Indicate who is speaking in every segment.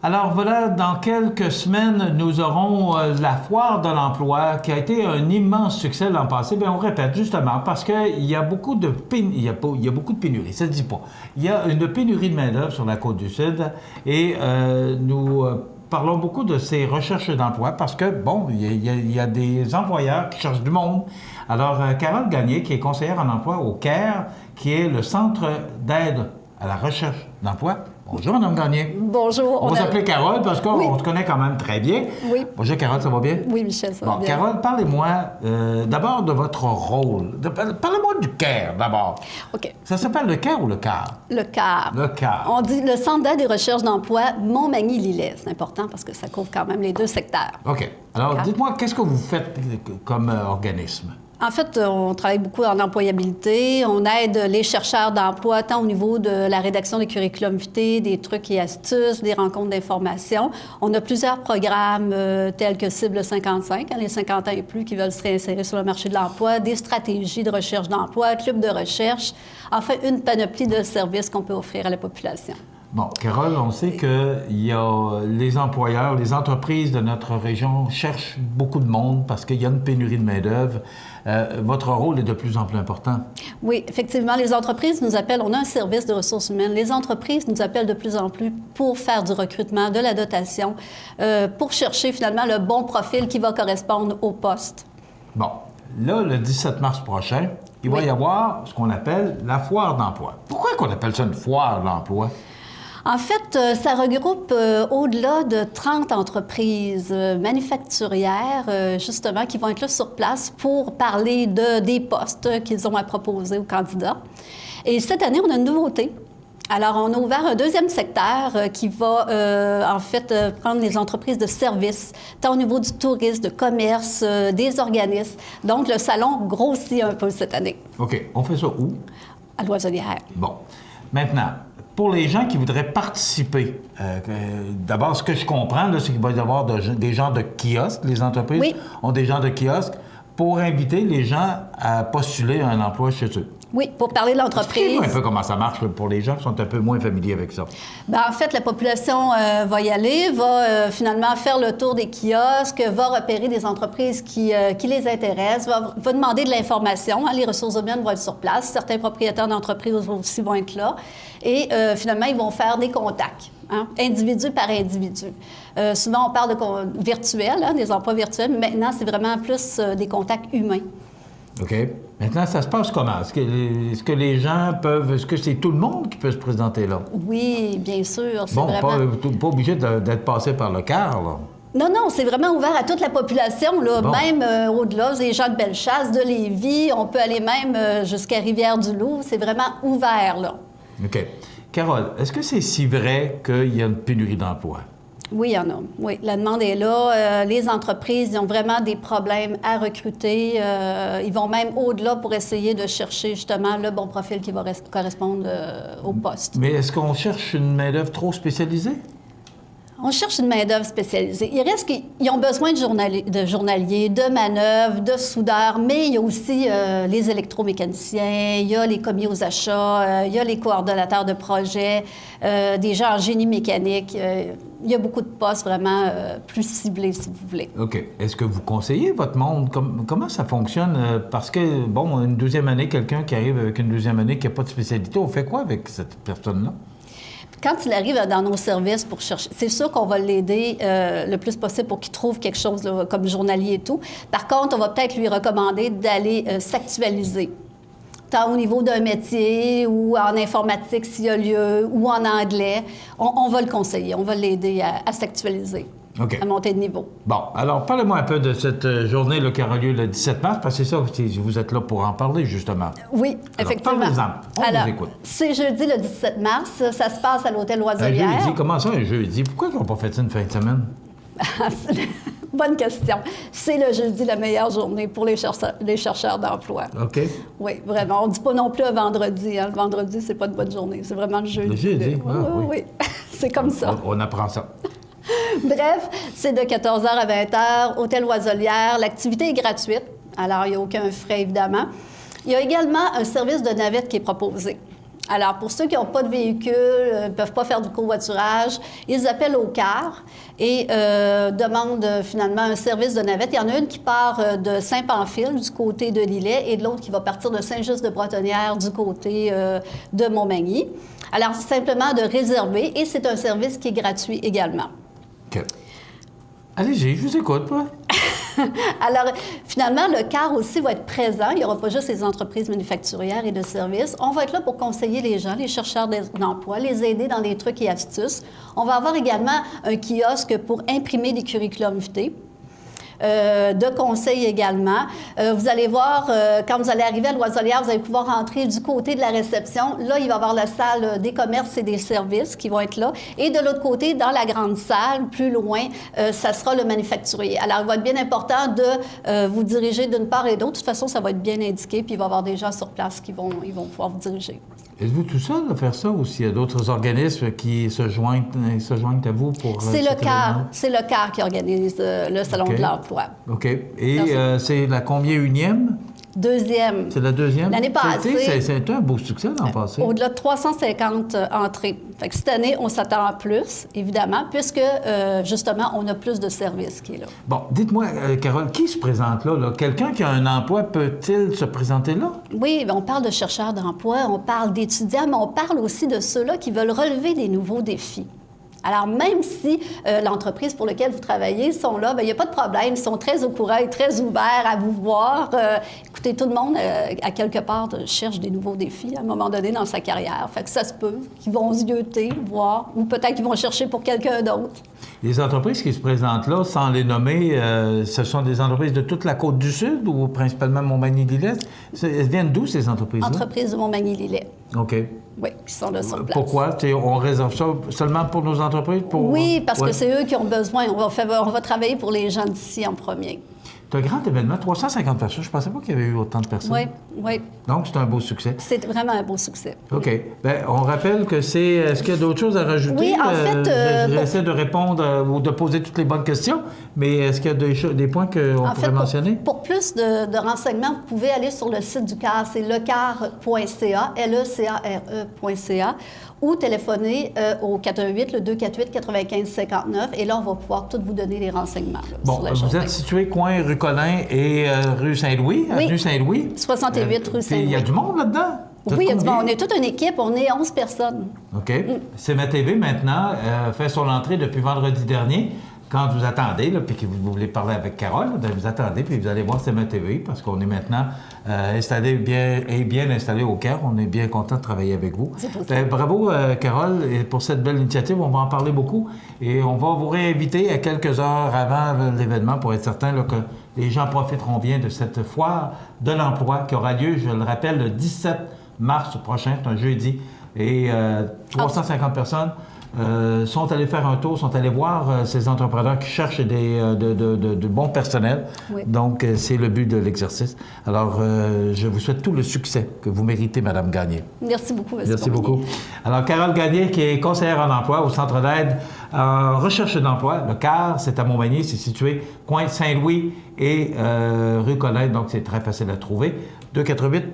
Speaker 1: Alors voilà, dans quelques semaines, nous aurons la foire de l'emploi qui a été un immense succès l'an passé. Bien, on répète justement parce qu'il y a beaucoup de beaucoup de pénuries, ça ne se dit pas. Il y a une pénurie de main-d'œuvre sur la côte du Sud et nous parlons beaucoup de ces recherches d'emploi parce que, bon, il y a des employeurs qui cherchent du monde. Alors, Carole Gagné, qui est conseillère en emploi au CARE, qui est le Centre d'aide à la recherche d'emploi. Bonjour, Mme Gagné.
Speaker 2: Bonjour.
Speaker 1: On va s'appeler Carole parce qu'on se connaît quand même très bien.
Speaker 2: Oui.
Speaker 1: Bonjour, Carole, ça va bien?
Speaker 2: Oui, Michel, ça va bien.
Speaker 1: Carole, parlez-moi d'abord de votre rôle. Parlez-moi du CARE, d'abord.
Speaker 2: OK.
Speaker 1: Ça s'appelle le CARE ou le CAR?
Speaker 2: Le CAR.
Speaker 1: Le CAR.
Speaker 2: On dit le Centre d'aide et recherche d'emploi Montmagny-Lillet. C'est important parce que ça couvre quand même les deux secteurs.
Speaker 1: OK. Alors, dites-moi, qu'est-ce que vous faites comme organisme?
Speaker 2: En fait, on travaille beaucoup en employabilité. On aide les chercheurs d'emploi, tant au niveau de la rédaction des curriculum vitae, des trucs et astuces, des rencontres d'information. On a plusieurs programmes tels que Cible 55, les 50 ans et plus qui veulent se réinsérer sur le marché de l'emploi, des stratégies de recherche d'emploi, clubs de recherche, enfin, une panoplie de services qu'on peut offrir à la population. Bon,
Speaker 1: Carole, on sait que les employeurs, les entreprises de notre région cherchent beaucoup de monde parce qu'il y a une pénurie de main-d'œuvre. Votre rôle est de plus en plus important.
Speaker 2: Oui, effectivement, les entreprises nous appellent. On a un service de ressources humaines. Les entreprises nous appellent de plus en plus pour faire du recrutement, de la dotation, pour chercher finalement le bon profil qui va correspondre au poste. Bon,
Speaker 1: là, le 17 mars prochain, il va y avoir ce qu'on appelle la foire d'emploi. Pourquoi qu'on appelle ça une foire d'emploi?
Speaker 2: En fait, ça regroupe au-delà de 30 entreprises manufacturières, justement, qui vont être là sur place pour parler des postes qu'ils ont à proposer aux candidats. Et cette année, on a une nouveauté. Alors, on a ouvert un deuxième secteur qui va, en fait, prendre les entreprises de services, tant au niveau du tourisme, de commerce, des organismes. Donc, le salon grossit un peu cette année.
Speaker 1: OK. On fait ça où?
Speaker 2: À Loiselière.
Speaker 1: Bon. Maintenant, pour les gens qui voudraient participer, d'abord, ce que je comprends, c'est qu'il va y avoir des gens de kiosques. Les entreprises ont des gens de kiosques pour inviter les gens à postuler à un emploi chez eux.
Speaker 2: Oui, pour parler de l'entreprise.
Speaker 1: Expliquez-moi un peu comment ça marche pour les gens qui sont un peu moins familiers avec ça.
Speaker 2: Bien, en fait, la population va y aller, va finalement faire le tour des kiosques, va repérer des entreprises qui les intéressent, va demander de l'information. Hein, les ressources humaines vont être sur place. Certains propriétaires d'entreprises aussi vont être là. Et finalement, ils vont faire des contacts, hein, individu par individu. Souvent, on parle de virtuels, hein, des emplois virtuels, mais maintenant, c'est vraiment plus des contacts humains.
Speaker 1: OK. Maintenant, ça se passe comment? Est-ce que les gens peuvent... Est-ce que c'est tout le monde qui peut se présenter là?
Speaker 2: Oui, bien sûr.
Speaker 1: Bon, vraiment... pas obligé d'être passé par le CAR, là.
Speaker 2: Non, non, c'est vraiment ouvert à toute la population, là, même au-delà des gens de Bellechasse, de Lévis. On peut aller même jusqu'à Rivière-du-Loup. C'est vraiment ouvert, là.
Speaker 1: OK. Carole, est-ce que c'est si vrai qu'il y a une pénurie d'emploi?
Speaker 2: Oui, il y en a. Oui, la demande est là. Les entreprises, ils ont vraiment des problèmes à recruter. Ils vont même au-delà pour essayer de chercher justement le bon profil qui va correspondre au poste.
Speaker 1: Mais est-ce qu'on cherche une main-d'œuvre trop spécialisée?
Speaker 2: On cherche une main-d'œuvre spécialisée. Il reste qu'ils ont besoin de journaliers, de manœuvres, de soudeurs, mais il y a aussi les électromécaniciens, il y a les commis aux achats, il y a les coordonnateurs de projets, des gens en génie mécanique. Il y a beaucoup de postes vraiment plus ciblés, si vous voulez.
Speaker 1: OK. Est-ce que vous conseillez votre monde? Comment ça fonctionne? Parce que, bon, une deuxième année, quelqu'un qui arrive avec une deuxième année qui n'a pas de spécialité, on fait quoi avec cette personne-là?
Speaker 2: Quand il arrive dans nos services pour chercher, c'est sûr qu'on va l'aider le plus possible pour qu'il trouve quelque chose là, comme journalier et tout. Par contre, on va peut-être lui recommander d'aller s'actualiser, tant au niveau d'un métier ou en informatique s'il y a lieu, ou en anglais. On va le conseiller, on va l'aider à s'actualiser.
Speaker 1: OK.
Speaker 2: À monter de niveau.
Speaker 1: Bon, alors parlez-moi un peu de cette journée là, qui aura lieu le 17 mars, parce que c'est ça, vous êtes là pour en parler, justement.
Speaker 2: Oui, alors, effectivement.
Speaker 1: Parlez-en, on vous écoute.
Speaker 2: C'est jeudi le 17 mars, ça se passe à l'hôtel Loiselière.
Speaker 1: Un jeudi, comment ça, un jeudi? Pourquoi ils n'ont pas fait ça une fin de semaine?
Speaker 2: Bonne question. C'est le jeudi la meilleure journée pour les chercheurs d'emploi.
Speaker 1: OK.
Speaker 2: Oui, vraiment. On ne dit pas non plus un vendredi. Hein. Le vendredi, c'est pas une bonne journée. C'est vraiment le jeudi.
Speaker 1: Le jeudi,
Speaker 2: oui. C'est comme ça.
Speaker 1: On apprend ça.
Speaker 2: Bref, c'est de 14h à 20h, hôtel Loiselière. L'activité est gratuite, alors il n'y a aucun frais, évidemment. Il y a également un service de navette qui est proposé. Alors, pour ceux qui n'ont pas de véhicule, ne peuvent pas faire du covoiturage, ils appellent au CAR et demandent finalement un service de navette. Il y en a une qui part de Saint-Pamphile, du côté de Lillet, et de l'autre qui va partir de Saint-Just-de-Bretonnière, du côté de Montmagny. Alors, c'est simplement de réserver et c'est un service qui est gratuit également.
Speaker 1: OK. Allez-y, je vous écoute, moi.
Speaker 2: Alors, finalement, le CAR aussi va être présent. Il n'y aura pas juste les entreprises manufacturières et de services. On va être là pour conseiller les gens, les chercheurs d'emploi, les aider dans des trucs et astuces. On va avoir également un kiosque pour imprimer des curriculums vitae. De conseils également. Vous allez voir, quand vous allez arriver à Loiselière, vous allez pouvoir rentrer du côté de la réception. Là, il va y avoir la salle des commerces et des services qui vont être là. Et de l'autre côté, dans la grande salle, plus loin, ça sera le manufacturier. Alors, il va être bien important de vous diriger d'une part et d'autre. De toute façon, ça va être bien indiqué, puis il va y avoir des gens sur place qui vont pouvoir vous diriger.
Speaker 1: Êtes-vous tout seul à faire ça ou s'il y a d'autres organismes qui se joignent à vous pour...
Speaker 2: C'est le CAR qui organise le Salon de l'Emploi.
Speaker 1: OK. Et c'est la combien unième?
Speaker 2: Deuxième.
Speaker 1: C'est la deuxième?
Speaker 2: L'année passée...
Speaker 1: C'est un beau succès l'an passé.
Speaker 2: Au-delà de 350 entrées. Fait que cette année, on s'attend à plus, évidemment, puisque, justement, on a plus de services qui est là.
Speaker 1: Bon, dites-moi, Carole, qui se présente là? Quelqu'un qui a un emploi peut-il se présenter là?
Speaker 2: Oui, on parle de chercheurs d'emploi, on parle d'étudiants, mais on parle aussi de ceux-là qui veulent relever des nouveaux défis. Alors, même si l'entreprise pour laquelle vous travaillez sont là, bien, il n'y a pas de problème. Ils sont très au courant et très ouverts à vous voir. Écoutez, tout le monde, à quelque part, cherche des nouveaux défis à un moment donné dans sa carrière. Fait que ça se peut qu'ils vont zioter, voir, ou peut-être qu'ils vont chercher pour quelqu'un d'autre.
Speaker 1: Les entreprises qui se présentent là, sans les nommer, ce sont des entreprises de toute la Côte-du-Sud ou principalement Montmagny-Lillet? Elles viennent d'où, ces entreprises-là?
Speaker 2: Entreprises de Montmagny-Lillet.
Speaker 1: OK.
Speaker 2: Oui, qui sont là sur place.
Speaker 1: Pourquoi? On réserve ça seulement pour nos entreprises?
Speaker 2: Oui, parce que c'est eux qui ont besoin. On va travailler pour les gens d'ici en premier.
Speaker 1: C'est un grand événement, 350 personnes. Je ne pensais pas qu'il y avait eu autant de personnes.
Speaker 2: Oui, oui.
Speaker 1: Donc, c'est un beau succès.
Speaker 2: C'est vraiment un beau succès. OK.
Speaker 1: Bien, on rappelle que c'est... Est-ce qu'il y a d'autres choses à rajouter?
Speaker 2: Oui, en fait...
Speaker 1: J'essaie de répondre ou de poser toutes les bonnes questions, mais est-ce qu'il y a des points qu'on pourrait mentionner?
Speaker 2: Pour plus de renseignements, vous pouvez aller sur le site du CAR, c'est lecar.ca, lecare.ca, ou téléphoner au 418, le 248-9559, et là, on va pouvoir tout vous donner les renseignements. Là,
Speaker 1: bon, vous êtes situé coin rue Colin et rue Saint-Louis,
Speaker 2: oui.
Speaker 1: Avenue Saint-Louis.
Speaker 2: 68 rue Saint-Louis.
Speaker 1: Il y a du monde là-dedans?
Speaker 2: Oui, il y a du monde. On est toute une équipe, on est 11 personnes.
Speaker 1: OK. CMA TV, maintenant, fait son entrée depuis vendredi dernier. Quand vous attendez, là, puis que vous voulez parler avec Carole, bien, vous attendez, puis vous allez voir CMA TV, parce qu'on est maintenant bien installé au CAR. On est bien content de travailler avec vous. Bravo, Carole, et pour cette belle initiative. On va en parler beaucoup. Et on va vous réinviter à quelques heures avant l'événement pour être certain là, que les gens profiteront bien de cette foire de l'emploi qui aura lieu, je le rappelle, le 17 mars prochain, c'est un jeudi. Et 350 personnes sont allés faire un tour, sont allés voir ces entrepreneurs qui cherchent de bons personnels. Oui. Donc, c'est le but de l'exercice. Alors, je vous souhaite tout le succès que vous méritez, Mme Gagné.
Speaker 2: Merci beaucoup, M.
Speaker 1: Merci beaucoup. Alors, Carole Gagné, qui est conseillère en emploi au Centre d'aide en recherche d'emploi. Le CAR, c'est à Montmagny, c'est situé coin Saint-Louis et rue Colin, donc c'est très facile à trouver. 248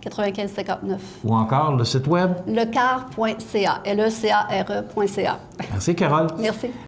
Speaker 2: 9559.
Speaker 1: Ou encore le site web?
Speaker 2: Lecar.ca, lecare.ca.
Speaker 1: Merci, Carole.
Speaker 2: Merci.